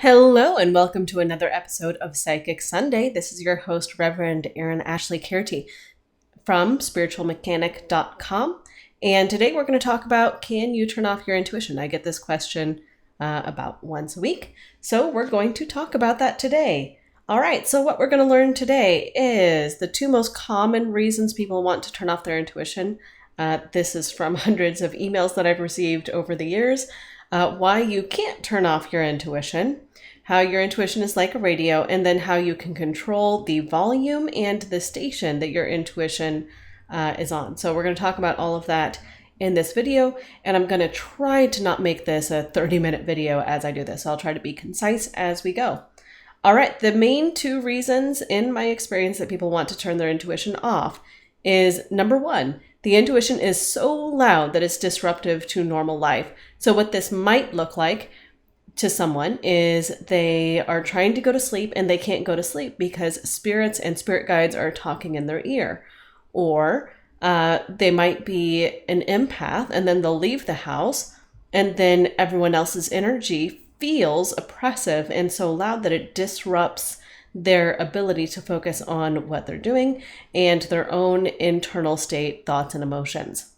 Hello and welcome to another episode of Psychic Sunday. This is your host, Reverend Erin-Ashley from spiritualmechanic.com. And today we're going to talk about, can you turn off your intuition? I get this question about once a week. So we're going to talk about that today. All right, so what we're going to learn today is the two most common reasons people want to turn off their intuition. This is from hundreds of emails that I've received over the years. Why you can't turn off your intuition, how your intuition is like a radio, and then how you can control the volume and the station that your intuition is on. So we're going to talk about all of that in this video, and I'm going to try to not make this a 30-minute video as I do this. I'll try to be concise as we go. All right, the main two reasons in my experience that people want to turn their intuition off is, number one, the intuition is so loud that it's disruptive to normal life. So what this might look like to someone is they are trying to go to sleep and they can't go to sleep because spirits and spirit guides are talking in their ear. Or they might be an empath and then they'll leave the house and then everyone else's energy feels oppressive and so loud that it disrupts their ability to focus on what they're doing and their own internal state, thoughts, and emotions.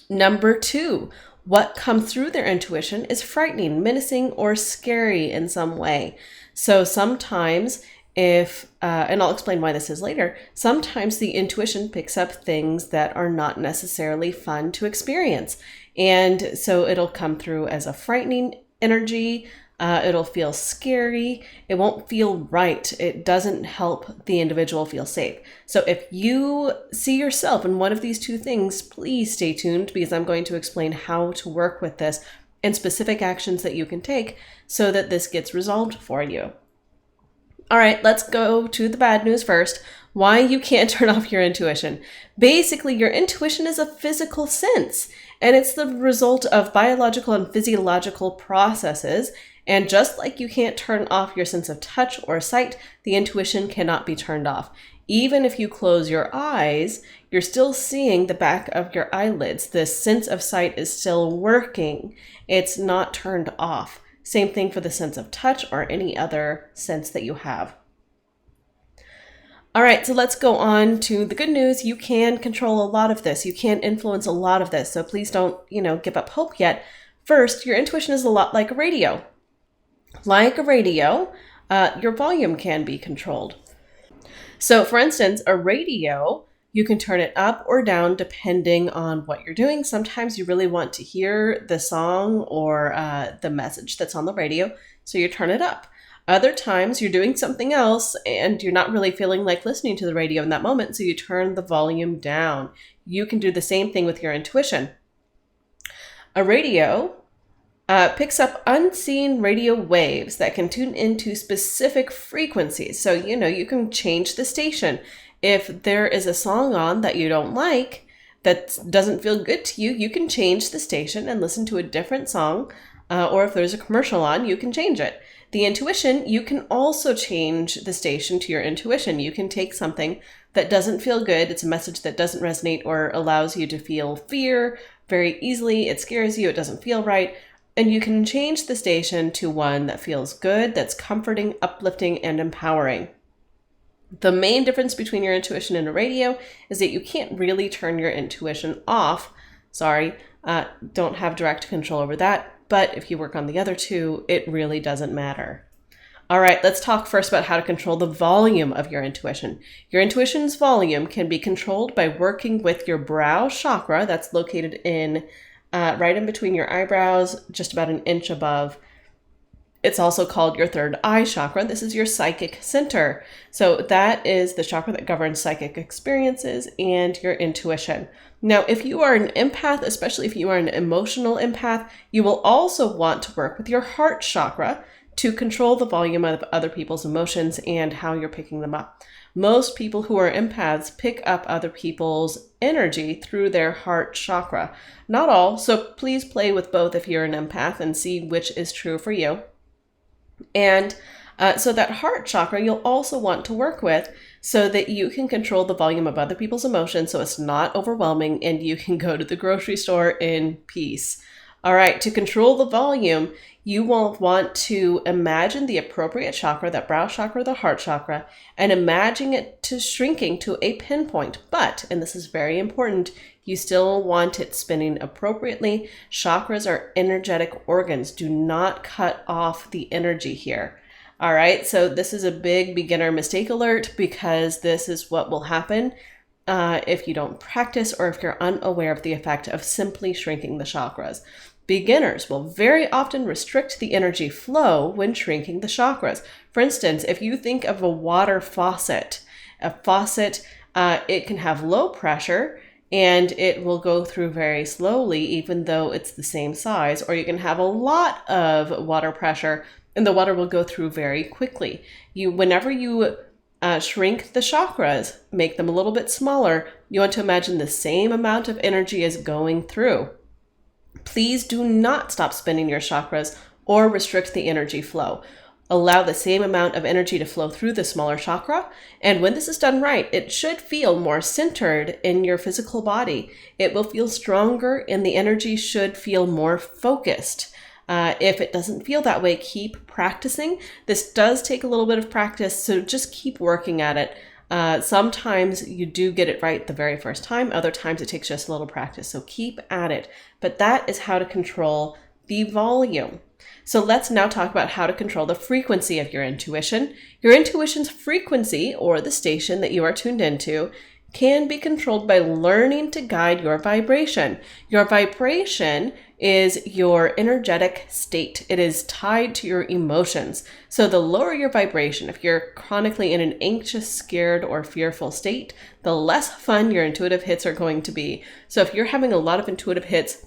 Number two, what comes through their intuition is frightening, menacing, or scary in some way. So sometimes and I'll explain why this is later, sometimes the intuition picks up things that are not necessarily fun to experience. And so it'll come through as a frightening energy. It'll feel scary. It won't feel right. It doesn't help the individual feel safe. So if you see yourself in one of these two things, please stay tuned because I'm going to explain how to work with this and specific actions that you can take so that this gets resolved for you. All right, let's go to the bad news first. Why you can't turn off your intuition. Basically, your intuition is a physical sense, and it's the result of biological and physiological processes. And just like you can't turn off your sense of touch or sight, the intuition cannot be turned off. Even if you close your eyes, you're still seeing the back of your eyelids. The sense of sight is still working. It's not turned off. Same thing for the sense of touch or any other sense that you have. All right, so let's go on to the good news. You can control a lot of this. You can influence a lot of this. So please don't, give up hope yet. First, your intuition is a lot like a radio. Like a radio, your volume can be controlled. So for instance, a radio, you can turn it up or down depending on what you're doing. Sometimes you really want to hear the song or the message that's on the radio, so you turn it up. Other times you're doing something else and you're not really feeling like listening to the radio in that moment, so you turn the volume down. You can do the same thing with your intuition. A radio picks up unseen radio waves that can tune into specific frequencies. So, you can change the station. If there is a song on that you don't like, that doesn't feel good to you, you can change the station and listen to a different song. Or if there's a commercial on, you can change it. The intuition, you can also change the station to your intuition. You can take something that doesn't feel good, it's a message that doesn't resonate or allows you to feel fear very easily, it scares you, it doesn't feel right, and you can change the station to one that feels good, that's comforting, uplifting, and empowering. The main difference between your intuition and a radio is that you can't really turn your intuition off. Don't have direct control over that. But if you work on the other two, it really doesn't matter. All right, let's talk first about how to control the volume of your intuition. Your intuition's volume can be controlled by working with your brow chakra that's located in right in between your eyebrows, just about an inch above. It's also called your third eye chakra. This is your psychic center. So that is the chakra that governs psychic experiences and your intuition. Now, if you are an empath, especially if you are an emotional empath, you will also want to work with your heart chakra to control the volume of other people's emotions and how you're picking them up. Most people who are empaths pick up other people's energy through their heart chakra. Not all, so please play with both if you're an empath and see which is true for you. And so that heart chakra you'll also want to work with so that you can control the volume of other people's emotions so it's not overwhelming and you can go to the grocery store in peace. All right, to control the volume, You will want to imagine the appropriate chakra, that brow chakra, the heart chakra, and imagine it to shrinking to a pinpoint. But, and this is very important, you still want it spinning appropriately. Chakras are energetic organs. Do not cut off the energy here. All right, so this is a big beginner mistake alert, because this is what will happen if you don't practice or if you're unaware of the effect of simply shrinking the chakras. Beginners will very often restrict the energy flow when shrinking the chakras. For instance, if you think of a water faucet, it can have low pressure and it will go through very slowly, even though it's the same size. Or you can have a lot of water pressure and the water will go through very quickly. Whenever you shrink the chakras, make them a little bit smaller, you want to imagine the same amount of energy is going through. Please do not stop spinning your chakras or restrict the energy flow. Allow the same amount of energy to flow through the smaller chakra. And when this is done right, it should feel more centered in your physical body. It will feel stronger and the energy should feel more focused. If it doesn't feel that way, keep practicing. This does take a little bit of practice, so just keep working at it. Sometimes you do get it right the very first time. Other times it takes just a little practice. So keep at it. But that is how to control the volume. So let's now talk about how to control the frequency of your intuition. Your intuition's frequency, or the station that you are tuned into, can be controlled by learning to guide your vibration. Your vibration is your energetic state. It is tied to your emotions. So the lower your vibration, if you're chronically in an anxious, scared, or fearful state, the less fun your intuitive hits are going to be. So if you're having a lot of intuitive hits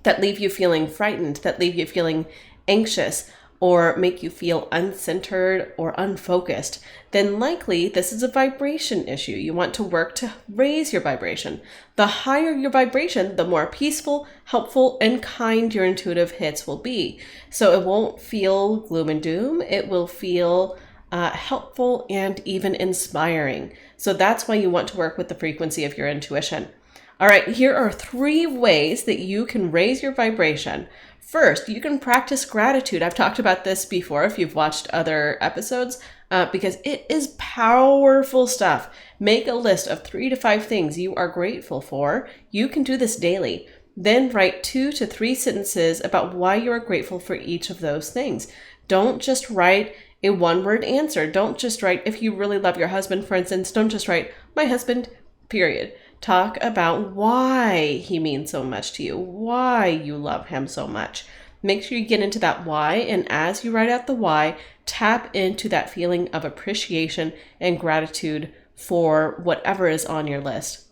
that leave you feeling frightened, that leave you feeling anxious, or make you feel uncentered or unfocused, then likely this is a vibration issue. You want to work to raise your vibration. The higher your vibration, the more peaceful, helpful, and kind your intuitive hits will be. So it won't feel gloom and doom. It will feel helpful and even inspiring. So that's why you want to work with the frequency of your intuition. All right, here are 3 ways that you can raise your vibration. First, you can practice gratitude. I've talked about this before if you've watched other episodes, because it is powerful stuff. Make a list of 3 to 5 things you are grateful for. You can do this daily. Then write 2 to 3 sentences about why you are grateful for each of those things. Don't just write a one-word answer. Don't just write, if you really love your husband, for instance, don't just write, my husband, period. Talk about why he means so much to you, why you love him so much. Make sure you get into that why, and as you write out the why, tap into that feeling of appreciation and gratitude for whatever is on your list.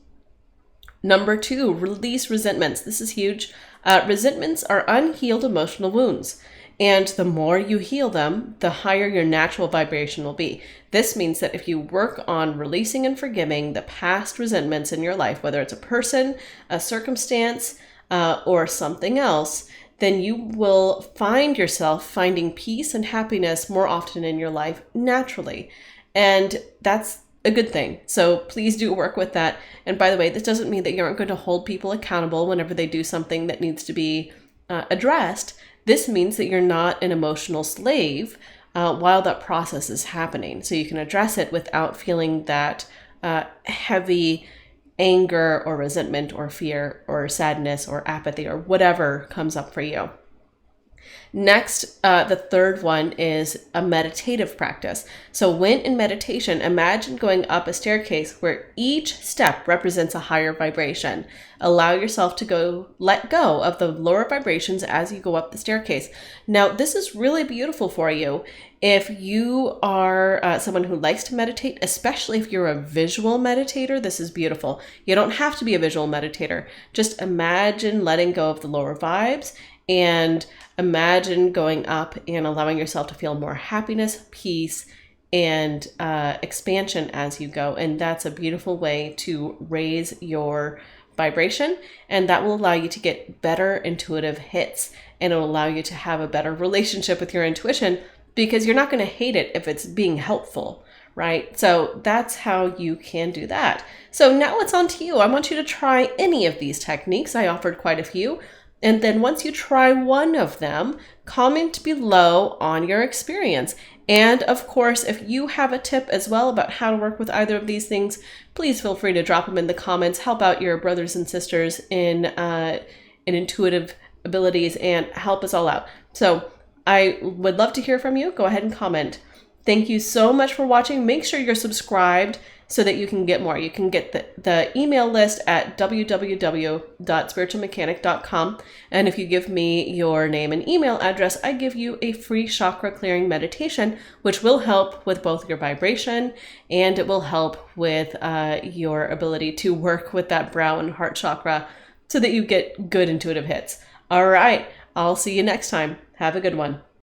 Number 2, release resentments. This is huge. Resentments are unhealed emotional wounds. And the more you heal them, the higher your natural vibration will be. This means that if you work on releasing and forgiving the past resentments in your life, whether it's a person, a circumstance, or something else, then you will find yourself finding peace and happiness more often in your life naturally. And that's a good thing. So please do work with that. And by the way, this doesn't mean that you aren't going to hold people accountable whenever they do something that needs to be addressed. This means that you're not an emotional slave while that process is happening. So you can address it without feeling that heavy anger or resentment or fear or sadness or apathy or whatever comes up for you. Next, the third one is a meditative practice. So when in meditation, imagine going up a staircase where each step represents a higher vibration. Allow yourself to let go of the lower vibrations as you go up the staircase. Now, this is really beautiful for you if you are someone who likes to meditate, especially if you're a visual meditator. This is beautiful. You don't have to be a visual meditator. Just imagine letting go of the lower vibes and imagine going up and allowing yourself to feel more happiness, peace, and expansion as you go. And that's a beautiful way to raise your vibration. And that will allow you to get better intuitive hits. And it will allow you to have a better relationship with your intuition, because you're not going to hate it if it's being helpful, right? So that's how you can do that. So now it's on to you. I want you to try any of these techniques. I offered quite a few. And then once you try one of them, comment below on your experience. And of course, if you have a tip as well about how to work with either of these things, please feel free to drop them in the comments. Help out your brothers and sisters in intuitive abilities and help us all out. So I would love to hear from you. Go ahead and comment. Thank you so much for watching. Make sure you're subscribed so that you can get more. You can get the email list at www.spiritualmechanic.com. And if you give me your name and email address, I give you a free chakra clearing meditation, which will help with both your vibration and it will help with your ability to work with that brow and heart chakra so that you get good intuitive hits. All right, I'll see you next time. Have a good one.